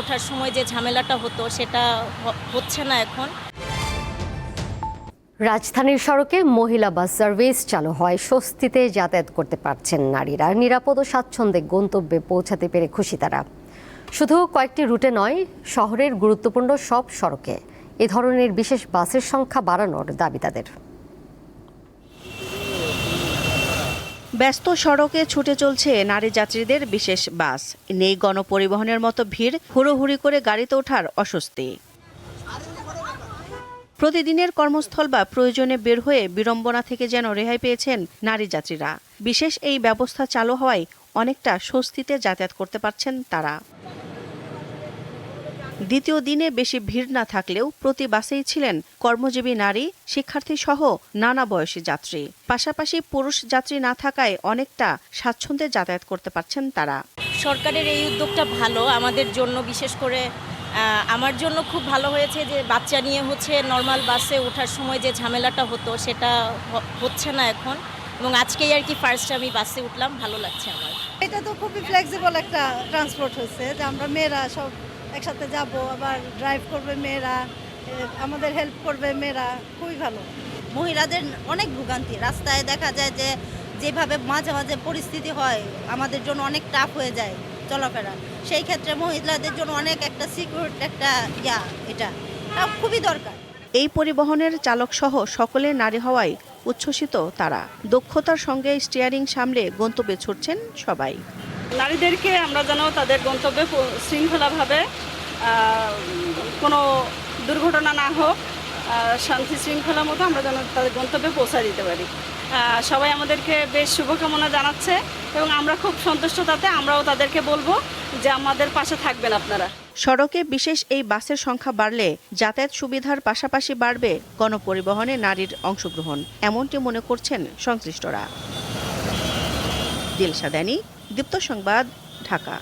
ওঠার সময় যে ঝামেলাটা হতো সেটা হচ্ছে না এখন। রাজধানীর সড়কে মহিলা বাস সার্ভিস চালু হয়, স্বস্তিতে যাতায়াত করতে পারছেন নারীরা। নিরাপদ ও স্বাচ্ছন্দ্যে গন্তব্যে পৌঁছাতে পেরে খুশি তারা। শুধু কয়েকটি রুটে নয়, শহরের গুরুত্বপূর্ণ সব সড়কে এ ধরনের বিশেষ বাসের সংখ্যা বাড়ানোর দাবি তাদের। ব্যস্ত সড়কে ছুটে চলছে নারী যাত্রীদের বিশেষ বাস। নেই গণপরিবহনের মতো ভিড়, হুড়োহুড়ি করে গাড়িতে ওঠার অস্বস্তি। প্রতিদিনের কর্মস্থল বা প্রয়োজনে বের হয়ে বিড়ম্বনা থেকে যেন রেহাই পেয়েছেন নারী যাত্রীরা। বিশেষ এই ব্যবস্থা চালু হওয়ায় অনেকটা স্বস্তিতে যাতায়াত করতে পারছেন তারা। দ্বিতীয় দিনে বেশি ভিড় না থাকলেও প্রতি বাসেই ছিলেন কর্মজীবী নারী, শিক্ষার্থী সহ নানা বয়সী যাত্রী। পাশাপাশি পুরুষ যাত্রী না থাকায় অনেকটা স্বাচ্ছন্দ্যে যাতায়াত করতে পারছেন তারা। সরকারের এই উদ্যোগটা ভালো আমাদের জন্য, বিশেষ করে আমার জন্য খুব ভালো হয়েছে যে বাচ্চা নিয়ে নর্মাল বাসে ওঠার সময় যে ঝামেলাটা হতো সেটা হচ্ছে না এখন। এবং আজকেই আর কি ফার্স্ট আমি বাসে উঠলাম, ভালো লাগছে আমার। এটা তো খুবই ফ্লেক্সিবল একটা ট্রান্সপোর্ট হচ্ছে যে আমরা মেয়েরা সব একসাথে যাব, আবার ড্রাইভ করবে মেয়েরা, আমাদের হেল্প করবে মেয়েরা, খুবই ভালো। মহিলাদের অনেক ভোগান্তি, রাস্তায় দেখা যায় যে যেভাবে মাঝে মাঝে পরিস্থিতি হয় আমাদের জন্য অনেক টাফ হয়ে যায় চলাফেরা। সেই ক্ষেত্রে মহিলাদের জন্য অনেক একটা সিকিউর একটা এটা খুবই দরকার। এই পরিবহনের চালক সহ সকলে নারী হওয়ায় উচ্ছ্বসিত তারা। দক্ষতার সঙ্গে স্টিয়ারিং সামলে গন্তব্যে ছুটছেন সবাই। নারীদেরকে আমরা যেন তাদের গন্তব্যে শৃঙ্খলাভাবে কোনো দুর্ঘটনা না হোক, শান্তি শৃঙ্খলা মতো আমরা যেন তাদের গন্তব্যে পৌঁছা দিতে পারি। সবাই আমাদেরকে বেশ শুভকামনা জানাচ্ছে এবং আমরা খুব সন্তুষ্ট তাতে। আমরাও তাদেরকে বলবো যে আমাদের পাশে থাকবেন আপনারা। সড়কে বিশেষ এই বাসের সংখ্যা বাড়লে যাতায়াত সুবিধার পাশাপাশি বাড়বে গণপরিবহনে নারীর অংশগ্রহণ, এমনটি মনে করছেন সংশ্লিষ্টরা। দিলশা দানি, দীপ্ত সংবাদ, ঢাকা।